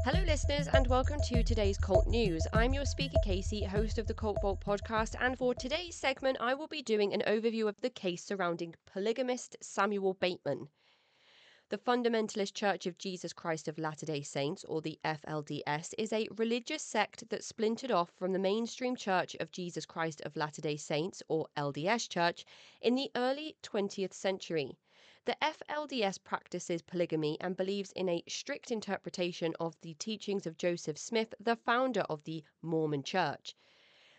Hello, listeners, and welcome to today's Cult News. I'm your speaker, Casey, host of the Cult Vault podcast, and for today's segment, I will be doing an overview of the case surrounding polygamist Samuel Bateman. The Fundamentalist Church of Jesus Christ of Latter-day Saints, or the FLDS, is a religious sect that splintered off from the mainstream Church of Jesus Christ of Latter-day Saints, or LDS Church, in the early 20th century. The FLDS practices polygamy and believes in a strict interpretation of the teachings of Joseph Smith, the founder of the Mormon Church.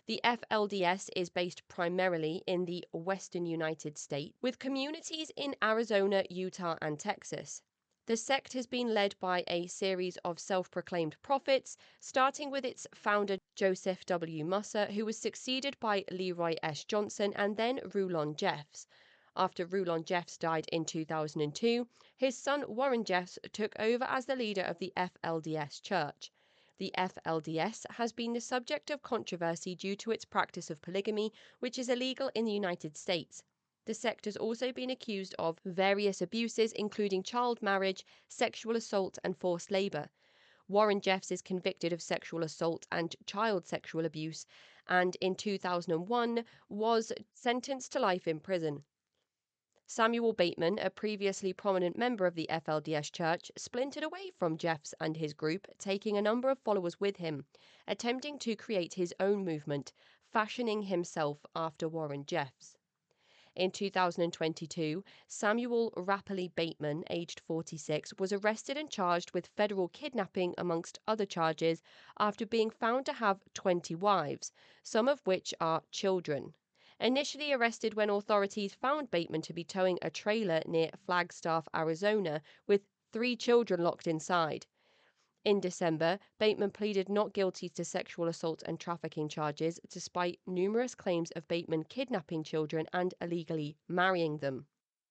The FLDS is based primarily in the western United States, with communities in Arizona, Utah, and Texas. The sect has been led by a series of self-proclaimed prophets, starting with its founder Joseph W. Musser, who was succeeded by Leroy S. Johnson and then Rulon Jeffs. After Rulon Jeffs died in 2002, his son Warren Jeffs took over as the leader of the FLDS Church. The FLDS has been the subject of controversy due to its practice of polygamy, which is illegal in the United States. The sect has also been accused of various abuses, including child marriage, sexual assault, and forced labor. Warren Jeffs is convicted of sexual assault and child sexual abuse, and in 2001 was sentenced to life in prison. Samuel Bateman, a previously prominent member of the FLDS Church, splintered away from Jeffs and his group, taking a number of followers with him, attempting to create his own movement, fashioning himself after Warren Jeffs. In 2022, Samuel Rappylee Bateman, aged 46, was arrested and charged with federal kidnapping amongst other charges after being found to have 20 wives, some of which are children. Initially arrested when authorities found Bateman to be towing a trailer near Flagstaff, Arizona, with 3 children locked inside. In December, Bateman pleaded not guilty to sexual assault and trafficking charges, despite numerous claims of Bateman kidnapping children and illegally marrying them.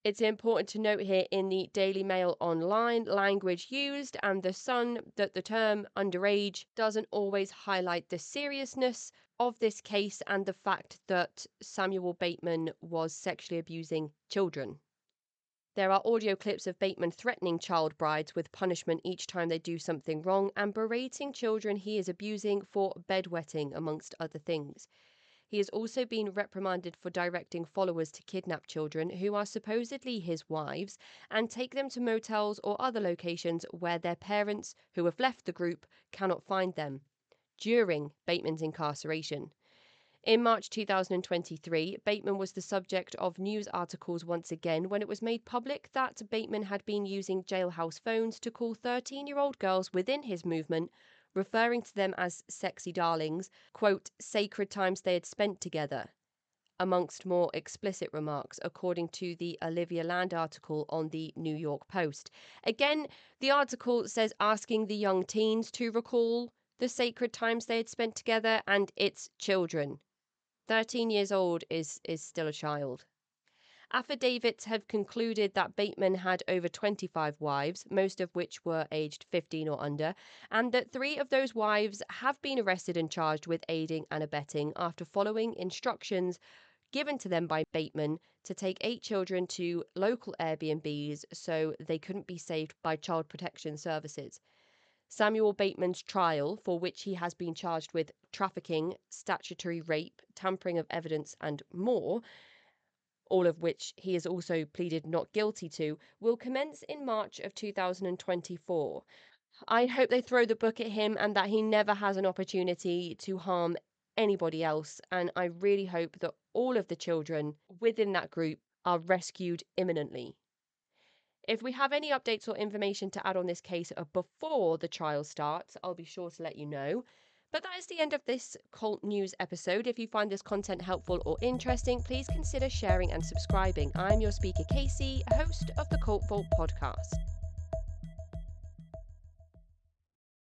It's important to note here in the Daily Mail Online language used and the Sun that the term underage doesn't always highlight the seriousness of this case and the fact that Samuel Bateman was sexually abusing children. There are audio clips of Bateman threatening child brides with punishment each time they do something wrong and berating children he is abusing for bedwetting, amongst other things. He has also been reprimanded for directing followers to kidnap children who are supposedly his wives and take them to motels or other locations where their parents, who have left the group, cannot find them, during Bateman's incarceration. In March 2023, Bateman was the subject of news articles once again when it was made public that Bateman had been using jailhouse phones to call 13-year-old girls within his movement, referring to them as sexy darlings, quote, sacred times they had spent together, amongst more explicit remarks, according to the Olivia Land article on the New York Post. Again, the article says asking the young teens to recall the sacred times they had spent together, and it's children. 13 years old is still a child. Affidavits have concluded that Bateman had over 25 wives, most of which were aged 15 or under, and that 3 of those wives have been arrested and charged with aiding and abetting after following instructions given to them by Bateman to take 8 children to local Airbnbs so they couldn't be saved by child protection services. Samuel Bateman's trial, for which he has been charged with trafficking, statutory rape, tampering of evidence, and more, all of which he has also pleaded not guilty to, will commence in March of 2024. I hope they throw the book at him and that he never has an opportunity to harm anybody else, and I really hope that all of the children within that group are rescued imminently. If we have any updates or information to add on this case before the trial starts, I'll be sure to let you know. But that is the end of this Cult News episode. If you find this content helpful or interesting, please consider sharing and subscribing. I'm your speaker, Casey, host of the Cult Vault podcast.